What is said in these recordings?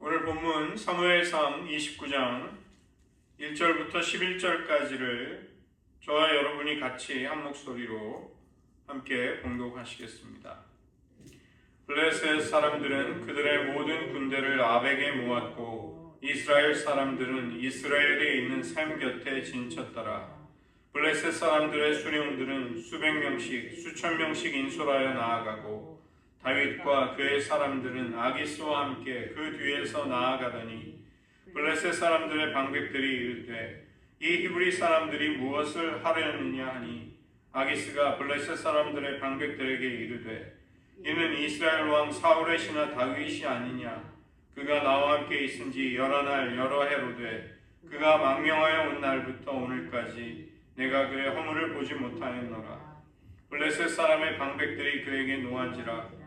오늘 본문 사무엘상 29장 1절부터 11절까지를 저와 여러분이 같이 한 목소리로 함께 봉독하시겠습니다. 블레셋 사람들은 그들의 모든 군대를 아벡에 모았고 이스라엘 사람들은 이스라엘에 있는 샘 곁에 진쳤더라. 블레셋 사람들의 수령들은 수백 명씩 수천 명씩 인솔하여 나아가고 다윗과 그의 사람들은 아기스와 함께 그 뒤에서 나아가더니 블레셋 사람들의 방백들이 이르되 이 히브리 사람들이 무엇을 하려느냐 하니 아기스가 블레셋 사람들의 방백들에게 이르되 이는 이스라엘 왕 사울의 신하 다윗이 아니냐. 그가 나와 함께 있은 지 여러 날 여러 해로 돼 그가 망명하여 온 날부터 오늘까지 내가 그의 허물을 보지 못하였노라. 블레셋 사람의 방백들이 그에게 노한지라.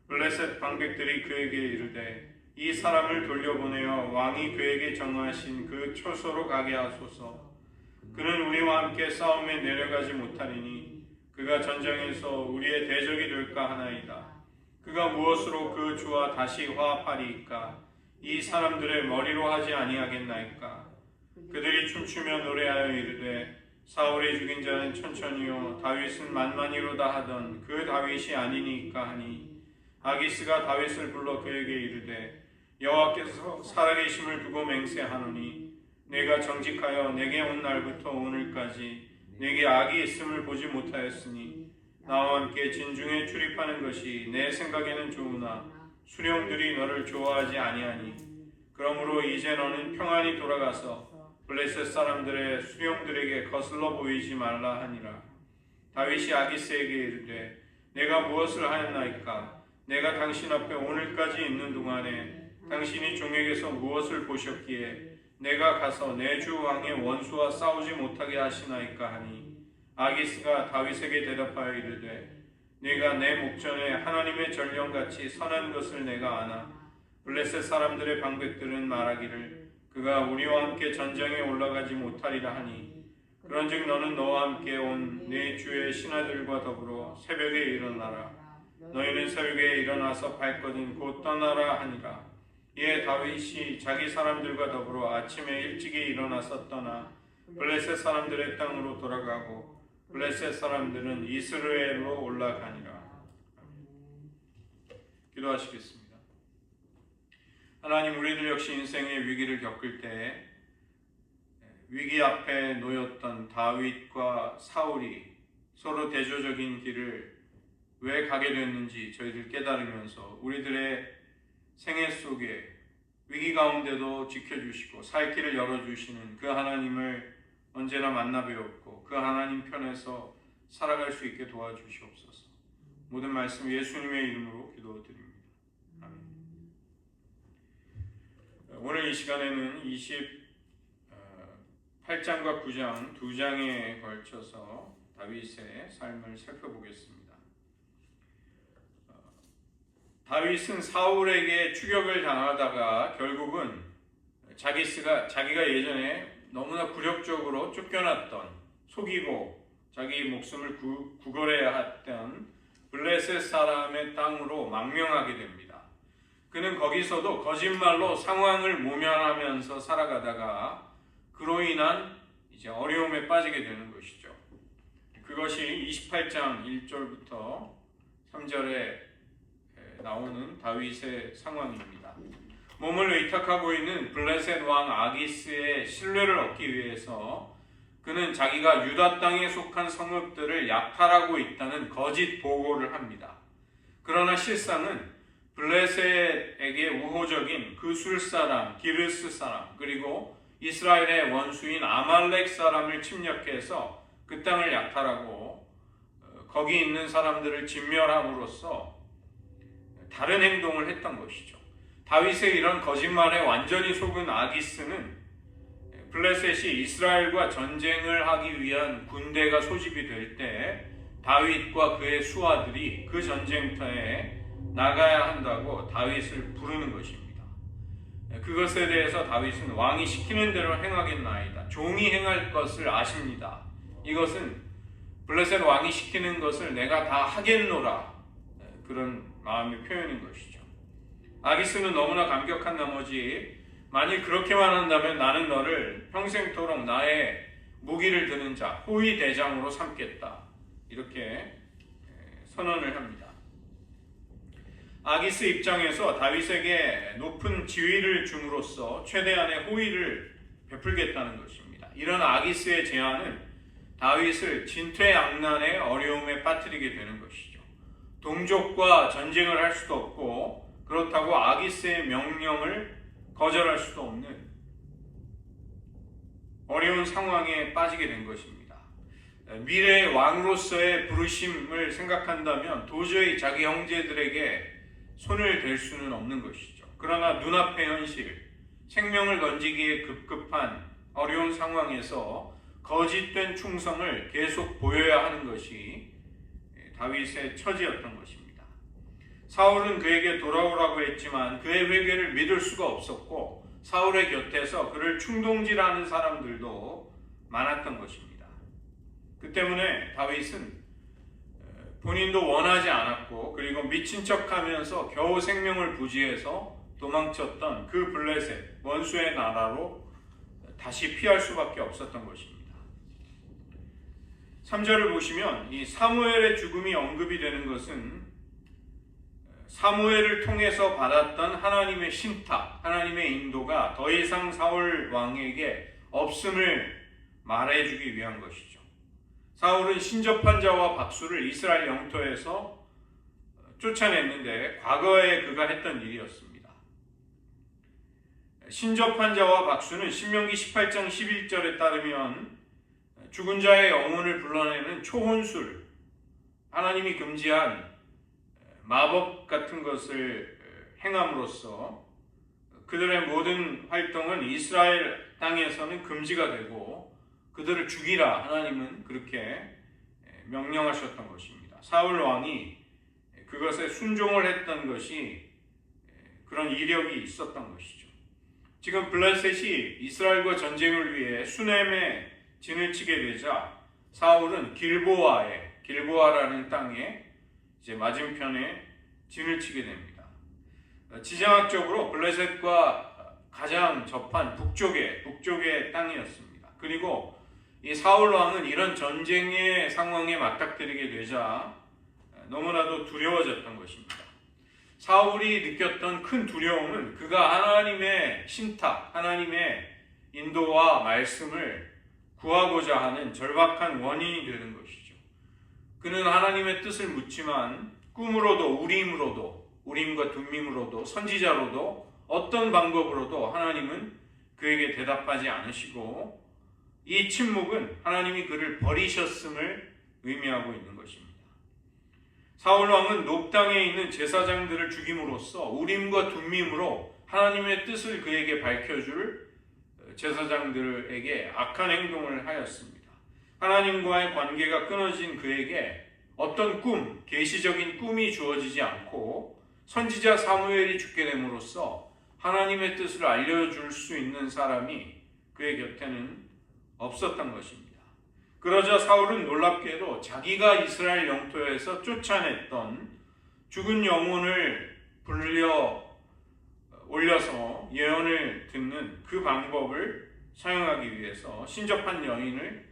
블레셋 방백들이 그에게 이르되 이 사람을 돌려보내어 왕이 그에게 정하신 그 초소로 가게 하소서. 그는 우리와 함께 싸움에 내려가지 못하리니 그가 전쟁에서 우리의 대적이 될까 하나이다. 그가 무엇으로 그 주와 다시 화합하리이까? 이 사람들의 머리로 하지 아니하겠나이까? 그들이 춤추며 노래하여 이르되 사울이 죽인 자는 천천히요 다윗은 만만히로다 하던 그 다윗이 아니니까 하니 아기스가 다윗을 불러 그에게 이르되 여호와께서 살아계심을 두고 맹세하노니 내가 정직하여 내게 온 날부터 오늘까지 내게 악이 있음을 보지 못하였으니 나와 함께 진중에 출입하는 것이 내 생각에는 좋으나 수령들이 너를 좋아하지 아니하니 그러므로 이제 너는 평안히 돌아가서 블레셋 사람들의 수령들에게 거슬러 보이지 말라 하니라. 다윗이 아기스에게 이르되 내가 무엇을 하였나이까? 내가 당신 앞에 오늘까지 있는 동안에 당신이 종에게서 무엇을 보셨기에 내가 가서 내 주 왕의 원수와 싸우지 못하게 하시나이까 하니 아기스가 다윗에게 대답하여 이르되 네가 내 목전에 하나님의 전령같이 선한 것을 내가 아나 블레셋 사람들의 방백들은 말하기를 그가 우리와 함께 전쟁에 올라가지 못하리라 하니 그런즉 너는 너와 함께 온 내 주의 신하들과 더불어 새벽에 일어나라. 너희는 새벽에 일어나서 발거진 곧 떠나라 하니라. 이에 다윗이 자기 사람들과 더불어 아침에 일찍이 일어나서 떠나 블레셋 사람들의 땅으로 돌아가고 블레셋 사람들은 이스라엘로 올라가니라. 기도하시겠습니다. 하나님, 우리들 역시 인생의 위기를 겪을 때 위기 앞에 놓였던 다윗과 사울이 서로 대조적인 길을 왜 가게 됐는지 저희들 깨달으면서 우리들의 생애 속에 위기 가운데도 지켜주시고 살 길을 열어주시는 그 하나님을 언제나 만나 배웠고 그 하나님 편에서 살아갈 수 있게 도와주시옵소서. 모든 말씀 예수님의 이름으로 기도드립니다. 아멘. 오늘 이 시간에는 28장과 9장 두 장에 걸쳐서 다윗의 삶을 살펴보겠습니다. 다윗은 사울에게 추격을 당하다가 결국은 자기가 예전에 너무나 굴욕적으로 쫓겨났던, 속이고 자기 목숨을 구걸해야 했던 블레셋 사람의 땅으로 망명하게 됩니다. 그는 거기서도 거짓말로 상황을 모면하면서 살아가다가 그로 인한 이제 어려움에 빠지게 되는 것이죠. 그것이 28장 1절부터 3절에 나오는 다윗의 상황입니다. 몸을 의탁하고 있는 블레셋 왕 아기스의 신뢰를 얻기 위해서 그는 자기가 유다 땅에 속한 성읍들을 약탈하고 있다는 거짓 보고를 합니다. 그러나 실상은 블레셋에게 우호적인 그술 사람, 기르스 사람, 그리고 이스라엘의 원수인 아말렉 사람을 침략해서 그 땅을 약탈하고 거기 있는 사람들을 진멸함으로써 다른 행동을 했던 것이죠. 다윗의 이런 거짓말에 완전히 속은 아기스는 블레셋이 이스라엘과 전쟁을 하기 위한 군대가 소집이 될 때 다윗과 그의 수하들이 그 전쟁터에 나가야 한다고 다윗을 부르는 것입니다. 그것에 대해서 다윗은 왕이 시키는 대로 행하겠나이다. 종이 행할 것을 아십니다. 이것은 블레셋 왕이 시키는 것을 내가 다 하겠노라. 그런 마음의 표현인 것이죠. 아기스는 너무나 감격한 나머지 만일 그렇게만 한다면 나는 너를 평생토록 나의 무기를 드는 자, 호위 대장으로 삼겠다. 이렇게 선언을 합니다. 아기스 입장에서 다윗에게 높은 지위를 줌으로써 최대한의 호의를 베풀겠다는 것입니다. 이런 아기스의 제안은 다윗을 진퇴양난의 어려움에 빠뜨리게 되는 것이죠. 동족과 전쟁을 할 수도 없고 그렇다고 아기스의 명령을 거절할 수도 없는 어려운 상황에 빠지게 된 것입니다. 미래의 왕으로서의 부르심을 생각한다면 도저히 자기 형제들에게 손을 댈 수는 없는 것이죠. 그러나 눈앞의 현실, 생명을 건지기에 급급한 어려운 상황에서 거짓된 충성을 계속 보여야 하는 것이 다윗의 처지였던 것입니다. 사울은 그에게 돌아오라고 했지만 그의 회개를 믿을 수가 없었고 사울의 곁에서 그를 충동질하는 사람들도 많았던 것입니다. 그 때문에 다윗은 본인도 원하지 않았고 그리고 미친 척하면서 겨우 생명을 부지해서 도망쳤던 그 블레셋 원수의 나라로 다시 피할 수밖에 없었던 것입니다. 3절을 보시면 이 사무엘의 죽음이 언급이 되는 것은 사무엘을 통해서 받았던 하나님의 신탁, 하나님의 인도가 더 이상 사울 왕에게 없음을 말해주기 위한 것이죠. 사울은 신접한 자와 박수를 이스라엘 영토에서 쫓아냈는데 과거에 그가 했던 일이었습니다. 신접한 자와 박수는 신명기 18장 11절에 따르면 죽은 자의 영혼을 불러내는 초혼술, 하나님이 금지한 마법 같은 것을 행함으로써 그들의 모든 활동은 이스라엘 땅에서는 금지가 되고 그들을 죽이라 하나님은 그렇게 명령하셨던 것입니다. 사울 왕이 그것에 순종을 했던 것이 그런 이력이 있었던 것이죠. 지금 블레셋이 이스라엘과 전쟁을 위해 수넴에 진을 치게 되자 사울은 길보아라는 땅에 이제 맞은편에 진을 치게 됩니다. 지정학적으로 블레셋과 가장 접한 북쪽의 땅이었습니다. 그리고 이 사울 왕은 이런 전쟁의 상황에 맞닥뜨리게 되자 너무나도 두려워졌던 것입니다. 사울이 느꼈던 큰 두려움은 그가 하나님의 신탁, 하나님의 인도와 말씀을 구하고자 하는 절박한 원인이 되는 것이죠. 그는 하나님의 뜻을 묻지만 꿈으로도 우림과 둠밈으로도 선지자로도 어떤 방법으로도 하나님은 그에게 대답하지 않으시고 이 침묵은 하나님이 그를 버리셨음을 의미하고 있는 것입니다. 사울 왕은 녹당에 있는 제사장들을 죽임으로써 우림과 둠밈으로 하나님의 뜻을 그에게 밝혀줄 제사장들에게 악한 행동을 하였습니다. 하나님과의 관계가 끊어진 그에게 어떤 계시적인 꿈이 주어지지 않고 선지자 사무엘이 죽게 됨으로써 하나님의 뜻을 알려줄 수 있는 사람이 그의 곁에는 없었던 것입니다. 그러자 사울은 놀랍게도 자기가 이스라엘 영토에서 쫓아냈던 죽은 영혼을 불려 올려서 예언을 듣는 그 방법을 사용하기 위해서 신접한 여인을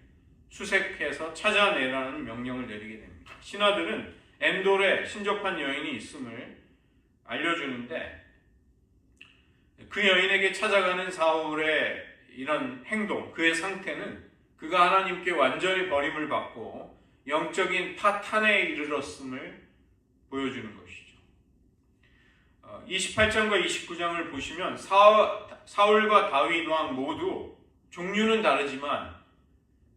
수색해서 찾아내라는 명령을 내리게 됩니다. 신하들은 엔돌에 신접한 여인이 있음을 알려주는데 그 여인에게 찾아가는 사울의 이런 행동, 그의 상태는 그가 하나님께 완전히 버림을 받고 영적인 파탄에 이르렀음을 보여주는 것이죠. 28장과 29장을 보시면 사울과 다윗 왕 모두 종류는 다르지만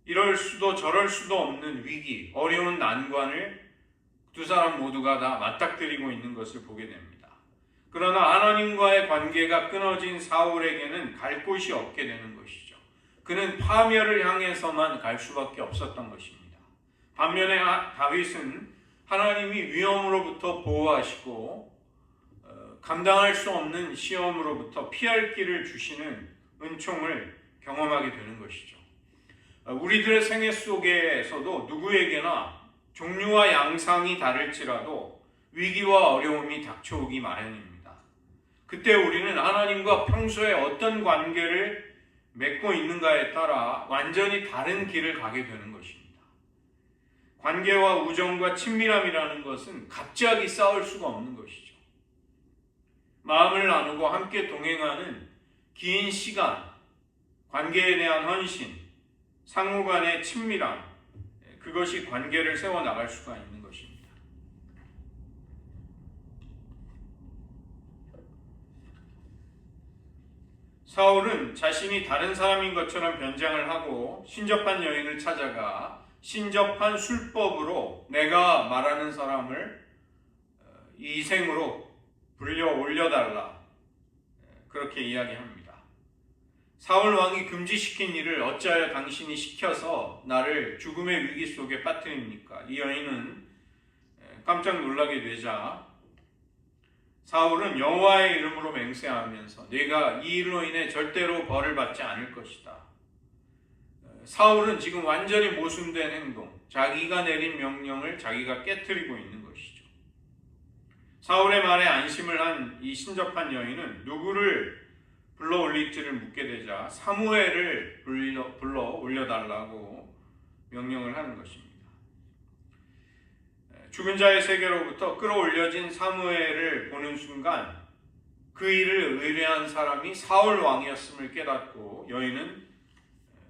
이럴 수도 저럴 수도 없는 위기, 어려운 난관을 두 사람 모두가 다 맞닥뜨리고 있는 것을 보게 됩니다. 그러나 하나님과의 관계가 끊어진 사울에게는 갈 곳이 없게 되는 것이죠. 그는 파멸을 향해서만 갈 수밖에 없었던 것입니다. 반면에 다윗은 하나님이 위험으로부터 보호하시고 감당할 수 없는 시험으로부터 피할 길을 주시는 은총을 경험하게 되는 것이죠. 우리들의 생애 속에서도 누구에게나 종류와 양상이 다를지라도 위기와 어려움이 닥쳐오기 마련입니다. 그때 우리는 하나님과 평소에 어떤 관계를 맺고 있는가에 따라 완전히 다른 길을 가게 되는 것입니다. 관계와 우정과 친밀함이라는 것은 갑자기 쌓을 수가 없는 것이죠. 마음을 나누고 함께 동행하는 긴 시간, 관계에 대한 헌신, 상호 간의 친밀함, 그것이 관계를 세워나갈 수가 있는 것입니다. 사울은 자신이 다른 사람인 것처럼 변장을 하고 신접한 여인을 찾아가 신접한 술법으로 내가 말하는 사람을 이생으로 불려 올려달라, 그렇게 이야기합니다. 사울 왕이 금지시킨 일을 어찌하여 당신이 시켜서 나를 죽음의 위기 속에 빠뜨립니까? 이 여인은 깜짝 놀라게 되자 사울은 여호와의 이름으로 맹세하면서 내가 이 일로 인해 절대로 벌을 받지 않을 것이다. 사울은 지금 완전히 모순된 행동, 자기가 내린 명령을 자기가 깨트리고 있는 것이죠. 사울의 말에 안심을 한 이 신접한 여인은 누구를 불러 올릴지를 묻게 되자 사무엘을 불러 올려달라고 명령을 하는 것입니다. 죽은 자의 세계로부터 끌어올려진 사무엘을 보는 순간 그 일을 의뢰한 사람이 사울 왕이었음을 깨닫고 여인은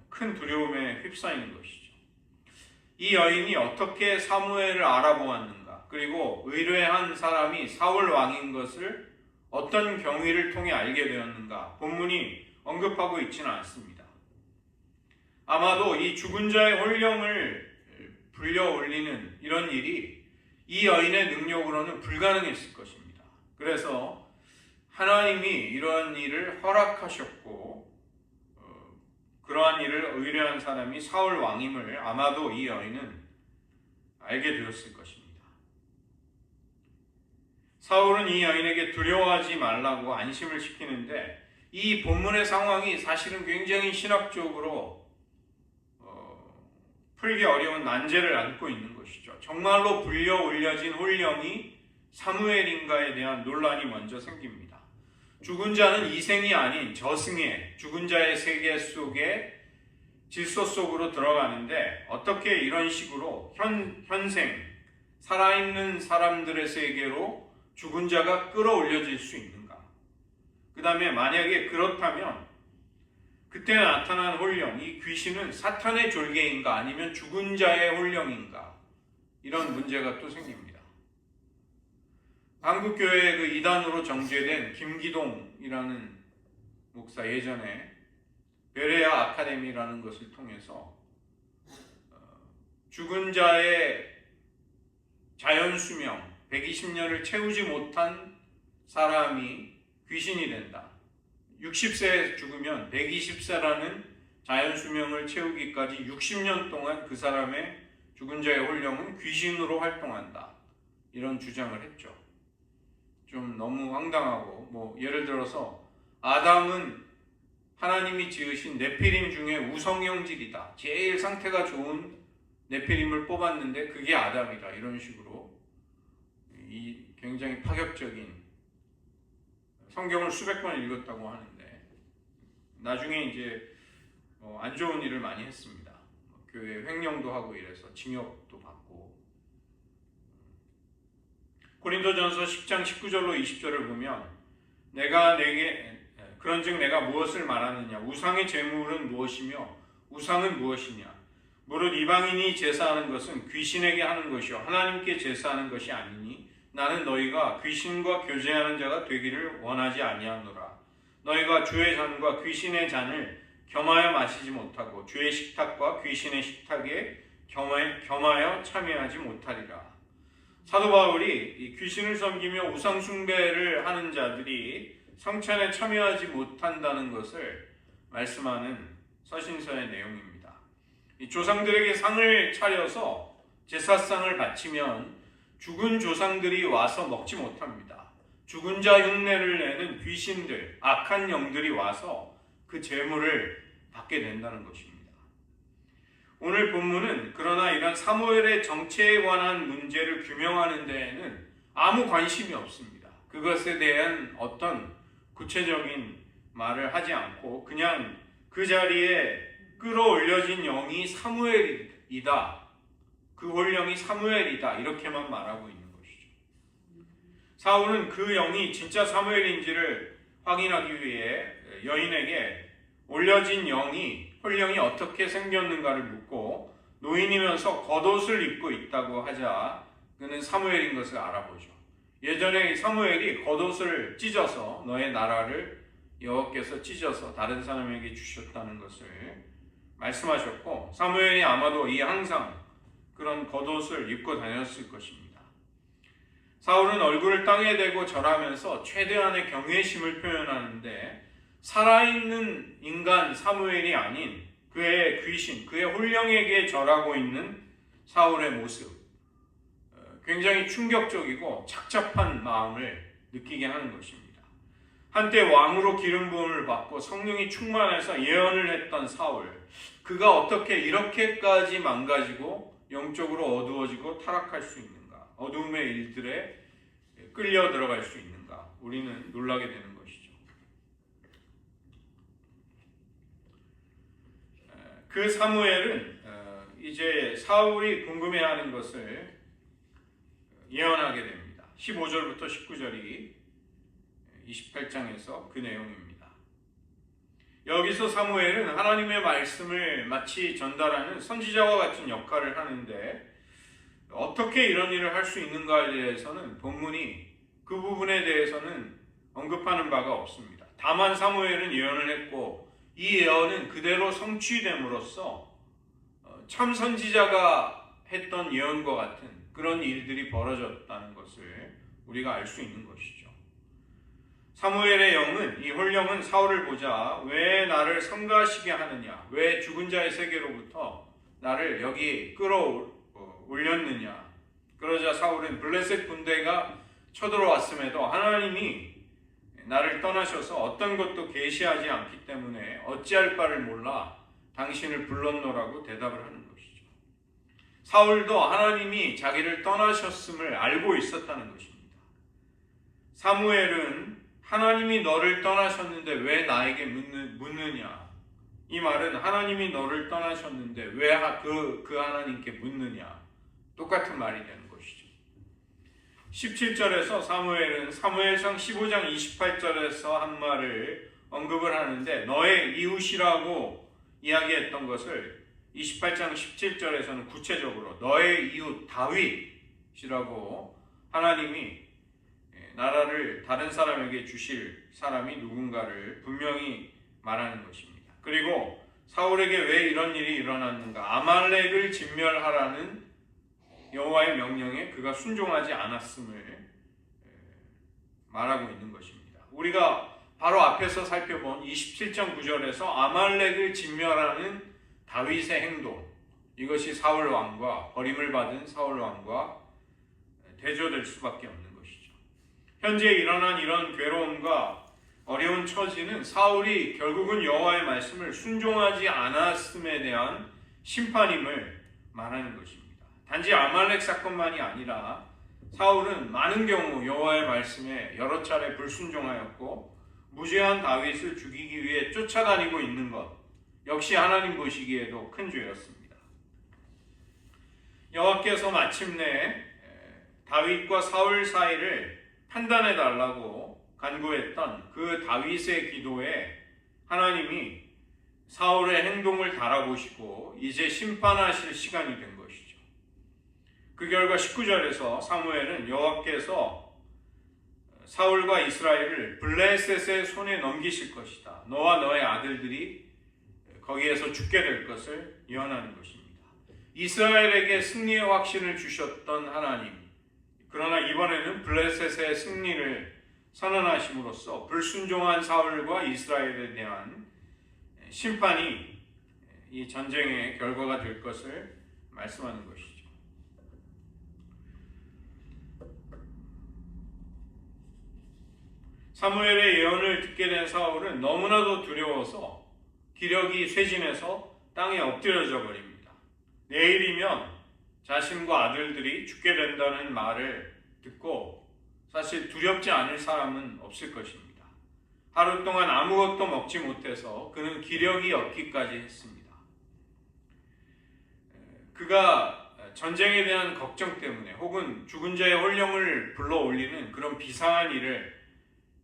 큰 두려움에 휩싸이는 것이죠. 이 여인이 어떻게 사무엘을 알아보았는가, 그리고 의뢰한 사람이 사울 왕인 것을 어떤 경위를 통해 알게 되었는가, 본문이 언급하고 있지는 않습니다. 아마도 이 죽은 자의 혼령을 불려 올리는 이런 일이 이 여인의 능력으로는 불가능했을 것입니다. 그래서 하나님이 이러한 일을 허락하셨고 그러한 일을 의뢰한 사람이 사울 왕임을 아마도 이 여인은 알게 되었을 것입니다. 사울은 이 여인에게 두려워하지 말라고 안심을 시키는데 이 본문의 상황이 사실은 굉장히 신학적으로 풀기 어려운 난제를 안고 있는 것이죠. 정말로 불려 올려진 혼령이 사무엘인가에 대한 논란이 먼저 생깁니다. 죽은 자는 이생이 아닌 저승의 죽은 자의 세계 속에 질서 속으로 들어가는데 어떻게 이런 식으로 현생 살아있는 사람들의 세계로 죽은 자가 끌어올려질 수 있는가? 그 다음에 만약에 그렇다면 그때 나타난 혼령, 이 귀신은 사탄의 졸개인가 아니면 죽은 자의 혼령인가? 이런 문제가 또 생깁니다. 한국교회의 그 이단으로 정죄된 김기동이라는 목사, 예전에 베레아 아카데미라는 것을 통해서 죽은 자의 자연수명 120년을 채우지 못한 사람이 귀신이 된다. 60세에 죽으면 120세라는 자연수명을 채우기까지 60년 동안 그 사람의 죽은 자의 혼령은 귀신으로 활동한다. 이런 주장을 했죠. 좀 너무 황당하고, 예를 들어서 아담은 하나님이 지으신 네피림 중에 우성형질이다. 제일 상태가 좋은 네피림을 뽑았는데 그게 아담이다. 이런 식으로 이 굉장히 파격적인, 성경을 수백 번 읽었다고 하는데 나중에 이제 안 좋은 일을 많이 했습니다. 교회 횡령도 하고 이래서 징역도 받고. 고린도전서 10장 19절로 20절을 보면 그런즉 내가 무엇을 말하느냐, 우상의 제물은 무엇이며 우상은 무엇이냐, 무릇 이방인이 제사하는 것은 귀신에게 하는 것이요 하나님께 제사하는 것이 아니니 나는 너희가 귀신과 교제하는 자가 되기를 원하지 아니하노라. 너희가 주의 잔과 귀신의 잔을 겸하여 마시지 못하고 주의 식탁과 귀신의 식탁에 겸하여 참여하지 못하리라. 사도 바울이 이 귀신을 섬기며 우상 숭배를 하는 자들이 성찬에 참여하지 못한다는 것을 말씀하는 서신서의 내용입니다. 이 조상들에게 상을 차려서 제사상을 바치면 죽은 조상들이 와서 먹지 못합니다. 죽은 자 흉내를 내는 귀신들, 악한 영들이 와서 그 제물을 받게 된다는 것입니다. 오늘 본문은 그러나 이런 사무엘의 정체에 관한 문제를 규명하는 데에는 아무 관심이 없습니다. 그것에 대한 어떤 구체적인 말을 하지 않고 그냥 그 자리에 끌어올려진 영이 사무엘이다. 그 홀령이 사무엘이다. 이렇게만 말하고 있는 것이죠. 사울은 그 영이 진짜 사무엘인지를 확인하기 위해 여인에게 올려진 홀령이 어떻게 생겼는가를 묻고 노인이면서 겉옷을 입고 있다고 하자 그는 사무엘인 것을 알아보죠. 예전에 사무엘이 겉옷을 찢어서 너의 나라를 여호와께서 찢어서 다른 사람에게 주셨다는 것을 말씀하셨고 사무엘이 아마도 항상 그런 겉옷을 입고 다녔을 것입니다. 사울은 얼굴을 땅에 대고 절하면서 최대한의 경외심을 표현하는데 살아있는 인간 사무엘이 아닌 그의 귀신, 그의 홀령에게 절하고 있는 사울의 모습 굉장히 충격적이고 착잡한 마음을 느끼게 하는 것입니다. 한때 왕으로 기름 부음을 받고 성령이 충만해서 예언을 했던 사울, 그가 어떻게 이렇게까지 망가지고 영적으로 어두워지고 타락할 수 있는가? 어두움의 일들에 끌려 들어갈 수 있는가? 우리는 놀라게 되는 것이죠. 그 사무엘은 이제 사울이 궁금해하는 것을 예언하게 됩니다. 15절부터 19절이 28장에서 그 내용입니다. 여기서 사무엘은 하나님의 말씀을 마치 전달하는 선지자와 같은 역할을 하는데 어떻게 이런 일을 할 수 있는가에 대해서는 본문이 그 부분에 대해서는 언급하는 바가 없습니다. 다만 사무엘은 예언을 했고 이 예언은 그대로 성취됨으로써 참 선지자가 했던 예언과 같은 그런 일들이 벌어졌다는 것을 우리가 알 수 있는 것이죠. 사무엘의 영은, 이 홀령은 사울을 보자 왜 나를 성가시게 하느냐, 왜 죽은 자의 세계로부터 나를 여기 끌어올렸느냐. 그러자 사울은 블레셋 군대가 쳐들어왔음에도 하나님이 나를 떠나셔서 어떤 것도 계시하지 않기 때문에 어찌할 바를 몰라 당신을 불렀노라고 대답을 하는 것이죠. 사울도 하나님이 자기를 떠나셨음을 알고 있었다는 것입니다. 사무엘은 하나님이 너를 떠나셨는데 왜 나에게 묻느냐? 이 말은 하나님이 너를 떠나셨는데 왜 그 하나님께 묻느냐? 똑같은 말이 되는 것이죠. 17절에서 사무엘은 사무엘상 15장 28절에서 한 말을 언급을 하는데 너의 이웃이라고 이야기했던 것을 28장 17절에서는 구체적으로 너의 이웃 다윗이라고 하나님이 나라를 다른 사람에게 주실 사람이 누군가를 분명히 말하는 것입니다. 그리고 사울에게 왜 이런 일이 일어났는가? 아말렉을 진멸하라는 여호와의 명령에 그가 순종하지 않았음을 말하고 있는 것입니다. 우리가 바로 앞에서 살펴본 27장 9절에서 아말렉을 진멸하는 다윗의 행동, 이것이 사울 왕과 버림을 받은 사울 왕과 대조될 수밖에 없는 것이죠. 현재 일어난 이런 괴로움과 어려운 처지는 사울이 결국은 여호와의 말씀을 순종하지 않았음에 대한 심판임을 말하는 것입니다. 단지 아말렉 사건만이 아니라 사울은 많은 경우 여호와의 말씀에 여러 차례 불순종하였고 무죄한 다윗을 죽이기 위해 쫓아다니고 있는 것 역시 하나님 보시기에도 큰 죄였습니다. 여호와께서 마침내 다윗과 사울 사이를 판단해 달라고 간구했던 그 다윗의 기도에 하나님이 사울의 행동을 달아보시고 이제 심판하실 시간이 된 것이죠. 그 결과 19절에서 사무엘은 여호와께서 사울과 이스라엘을 블레셋의 손에 넘기실 것이다. 너와 너의 아들들이 거기에서 죽게 될 것을 예언하는 것입니다. 이스라엘에게 승리의 확신을 주셨던 하나님, 그러나 이번에는 블레셋의 승리를 선언하심으로써 불순종한 사울과 이스라엘에 대한 심판이 이 전쟁의 결과가 될 것을 말씀하는 것이죠. 사무엘의 예언을 듣게 된 사울은 너무나도 두려워서 기력이 쇠진해서 땅에 엎드려져 버립니다. 내일이면 자신과 아들들이 죽게 된다는 말을 듣고 사실 두렵지 않을 사람은 없을 것입니다. 하루 동안 아무것도 먹지 못해서 그는 기력이 없기까지 했습니다. 그가 전쟁에 대한 걱정 때문에 혹은 죽은 자의 혼령을 불러올리는 그런 비상한 일을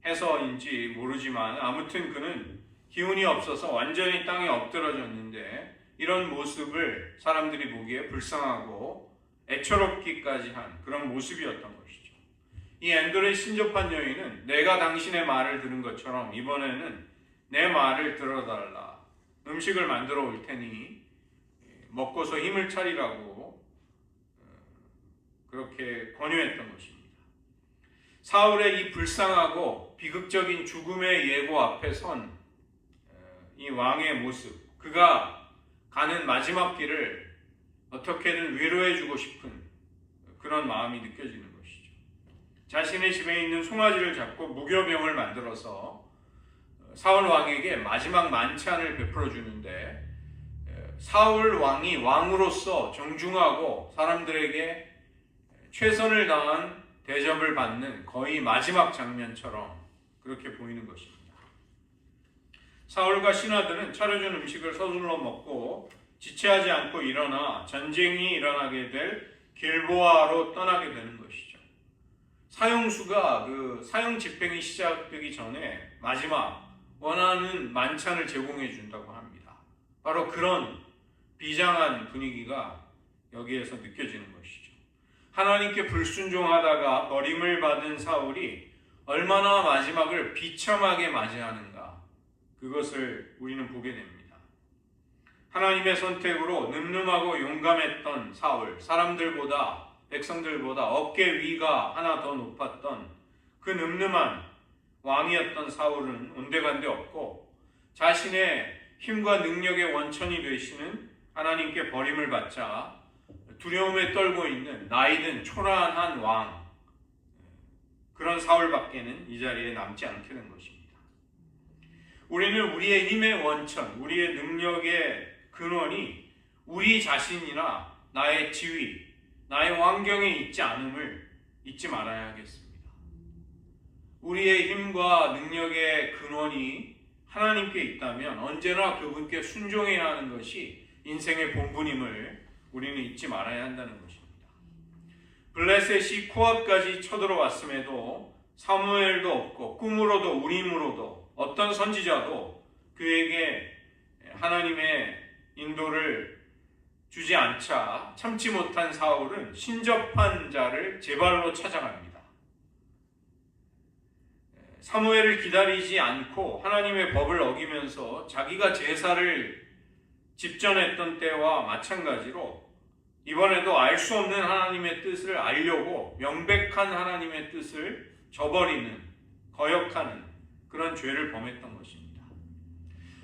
해서인지 모르지만 아무튼 그는 기운이 없어서 완전히 땅에 엎드러졌는데 이런 모습을 사람들이 보기에 불쌍하고 애처롭기까지 한 그런 모습이었던 것이죠. 이 엔돌의 신접한 여인은 내가 당신의 말을 들은 것처럼 이번에는 내 말을 들어달라. 음식을 만들어 올 테니 먹고서 힘을 차리라고 그렇게 권유했던 것입니다. 사울의 이 불쌍하고 비극적인 죽음의 예고 앞에 선 이 왕의 모습, 그가 가는 마지막 길을 어떻게든 위로해주고 싶은 그런 마음이 느껴지는 것이죠. 자신의 집에 있는 송아지를 잡고 무교병을 만들어서 사울 왕에게 마지막 만찬을 베풀어 주는데 사울 왕이 왕으로서 정중하고 사람들에게 최선을 다한 대접을 받는 거의 마지막 장면처럼 그렇게 보이는 것입니다. 사울과 신하들은 차려준 음식을 서둘러 먹고 지체하지 않고 일어나 전쟁이 일어나게 될 길보아로 떠나게 되는 것이죠. 사형수가 그 사형 집행이 시작되기 전에 마지막 원하는 만찬을 제공해 준다고 합니다. 바로 그런 비장한 분위기가 여기에서 느껴지는 것이죠. 하나님께 불순종하다가 버림을 받은 사울이 얼마나 마지막을 비참하게 맞이하는가, 그것을 우리는 보게 됩니다. 하나님의 선택으로 늠름하고 용감했던 사울, 사람들보다 백성들보다 어깨 위가 하나 더 높았던 그 늠름한 왕이었던 사울은 온데간데 없고 자신의 힘과 능력의 원천이 되시는 하나님께 버림을 받자 두려움에 떨고 있는 나이든 초라한 왕, 그런 사울밖에는 이 자리에 남지 않게 된 것입니다. 우리는 우리의 힘의 원천, 우리의 능력의 근원이 우리 자신이나 나의 지위, 나의 환경에 있지 않음을 잊지 말아야 하겠습니다. 우리의 힘과 능력의 근원이 하나님께 있다면 언제나 그분께 순종해야 하는 것이 인생의 본분임을 우리는 잊지 말아야 한다는 것입니다. 블레셋이 코앞까지 쳐들어왔음에도 사무엘도 없고 꿈으로도 우림으로도 어떤 선지자도 그에게 하나님의 인도를 주지 않자 참지 못한 사울은 신접한 자를 제 발로 찾아갑니다. 사무엘을 기다리지 않고 하나님의 법을 어기면서 자기가 제사를 집전했던 때와 마찬가지로 이번에도 알 수 없는 하나님의 뜻을 알려고 명백한 하나님의 뜻을 저버리는, 거역하는 그런 죄를 범했던 것입니다.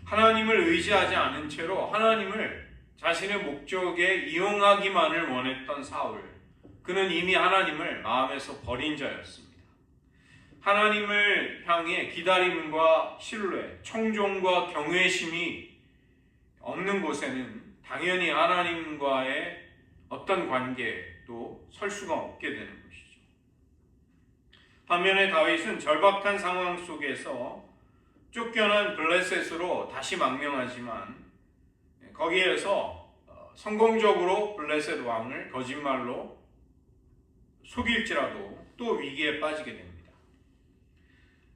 하나님을 의지하지 않은 채로 하나님을 자신의 목적에 이용하기만을 원했던 사울, 그는 이미 하나님을 마음에서 버린 자였습니다. 하나님을 향해 기다림과 신뢰, 청종과 경외심이 없는 곳에는 당연히 하나님과의 어떤 관계도 설 수가 없게 되는 것이죠. 반면에 다윗은 절박한 상황 속에서 쫓겨난 블레셋으로 다시 망명하지만 거기에서 성공적으로 블레셋 왕을 거짓말로 속일지라도 또 위기에 빠지게 됩니다.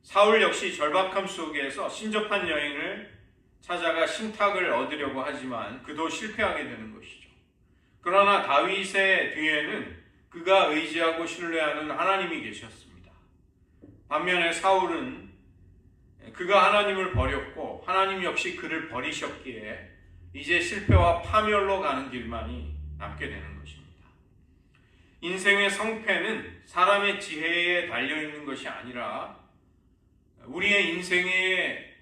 사울 역시 절박함 속에서 신접한 여인을 찾아가 신탁을 얻으려고 하지만 그도 실패하게 되는 것이죠. 그러나 다윗의 뒤에는 그가 의지하고 신뢰하는 하나님이 계셨습니다. 반면에 사울은 그가 하나님을 버렸고 하나님 역시 그를 버리셨기에 이제 실패와 파멸로 가는 길만이 남게 되는 것입니다. 인생의 성패는 사람의 지혜에 달려있는 것이 아니라 우리의 인생의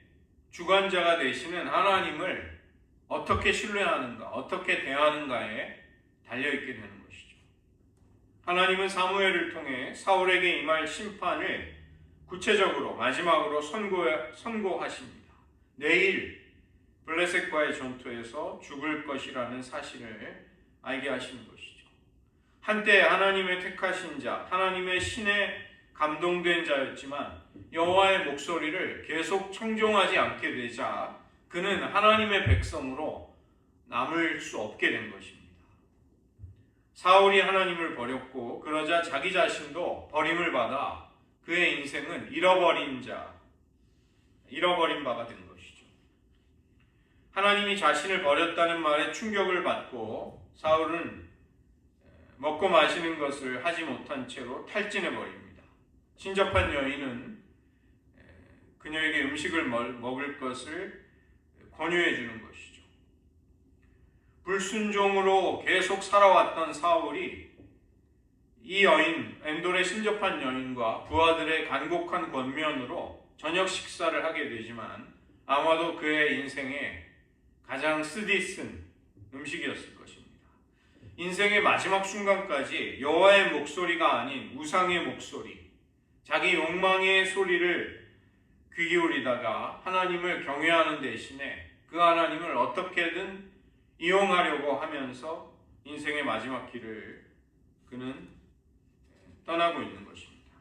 주관자가 되시는 하나님을 어떻게 신뢰하는가, 어떻게 대하는가에 달려있게 되는 것이죠. 하나님은 사무엘을 통해 사울에게 임할 심판을 구체적으로 마지막으로 선고하십니다. 내일 블레셋과의 전투에서 죽을 것이라는 사실을 알게 하시는 것이죠. 한때 하나님의 택하신 자, 하나님의 신에 감동된 자였지만 여호와의 목소리를 계속 청종하지 않게 되자 그는 하나님의 백성으로 남을 수 없게 된 것입니다. 사울이 하나님을 버렸고 그러자 자기 자신도 버림을 받아 그의 인생은 잃어버린 바가 된 것이죠. 하나님이 자신을 버렸다는 말에 충격을 받고 사울은 먹고 마시는 것을 하지 못한 채로 탈진해 버립니다. 친접한 여인은 그녀에게 음식을 먹을 것을 권유해 주는 것이죠. 불순종으로 계속 살아왔던 사울이 이 여인, 엔돌의 신접한 여인과 부하들의 간곡한 권면으로 저녁 식사를 하게 되지만 아마도 그의 인생에 가장 쓰디쓴 음식이었을 것입니다. 인생의 마지막 순간까지 여호와의 목소리가 아닌 우상의 목소리, 자기 욕망의 소리를 귀 기울이다가 하나님을 경외하는 대신에 그 하나님을 어떻게든 이용하려고 하면서 인생의 마지막 길을 그는 떠나고 있는 것입니다.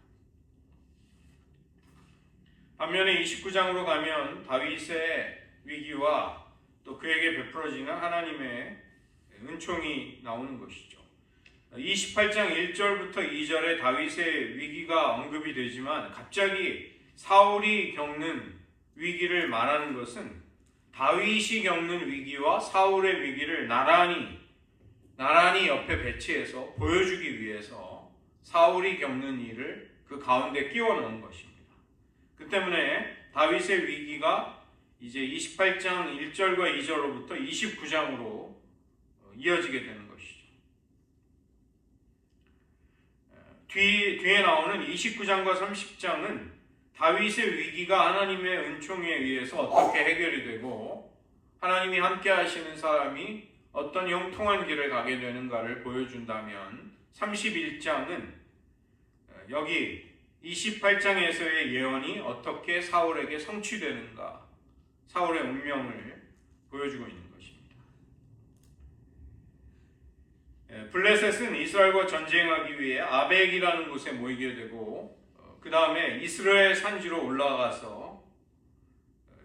반면에 29장으로 가면 다윗의 위기와 또 그에게 베풀어지는 하나님의 은총이 나오는 것이죠. 28장 1절부터 2절에 다윗의 위기가 언급이 되지만 갑자기 사울이 겪는 위기를 말하는 것은 다윗이 겪는 위기와 사울의 위기를 나란히 옆에 배치해서 보여주기 위해서 사울이 겪는 일을 그 가운데 끼워 넣은 것입니다. 그 때문에 다윗의 위기가 이제 28장 1절과 2절로부터 29장으로 이어지게 되는 것이죠. 뒤에 나오는 29장과 30장은 다윗의 위기가 하나님의 은총에 의해서 어떻게 해결이 되고 하나님이 함께 하시는 사람이 어떤 형통한 길을 가게 되는가를 보여준다면 31장은 여기 28장에서의 예언이 어떻게 사울에게 성취되는가, 사울의 운명을 보여주고 있는 것입니다. 블레셋은 이스라엘과 전쟁하기 위해 아벡이라는 곳에 모이게 되고 그 다음에 이스라엘 산지로 올라가서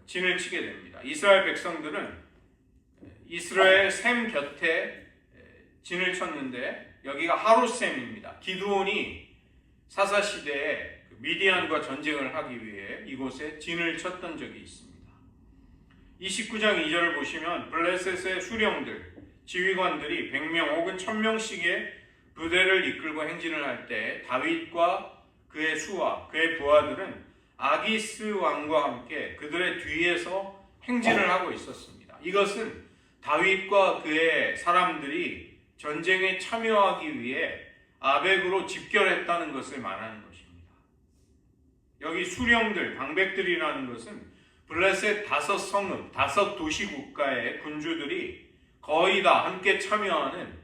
진을 치게 됩니다. 이스라엘 백성들은 이스라엘 샘 곁에 진을 쳤는데 여기가 하롯샘입니다. 기드온이 사사시대에 미디안과 전쟁을 하기 위해 이곳에 진을 쳤던 적이 있습니다. 29장 2절을 보시면 블레셋의 수령들, 지휘관들이 100명 혹은 1000명씩의 부대를 이끌고 행진을 할 때 다윗과 그의 수와 그의 부하들은 아기스 왕과 함께 그들의 뒤에서 행진을 하고 있었습니다. 이것은 다윗과 그의 사람들이 전쟁에 참여하기 위해 아벡으로 집결했다는 것을 말하는 것입니다. 여기 수령들, 방백들이라는 것은 블레셋 5성읍, 5도시 국가의 군주들이 거의 다 함께 참여하는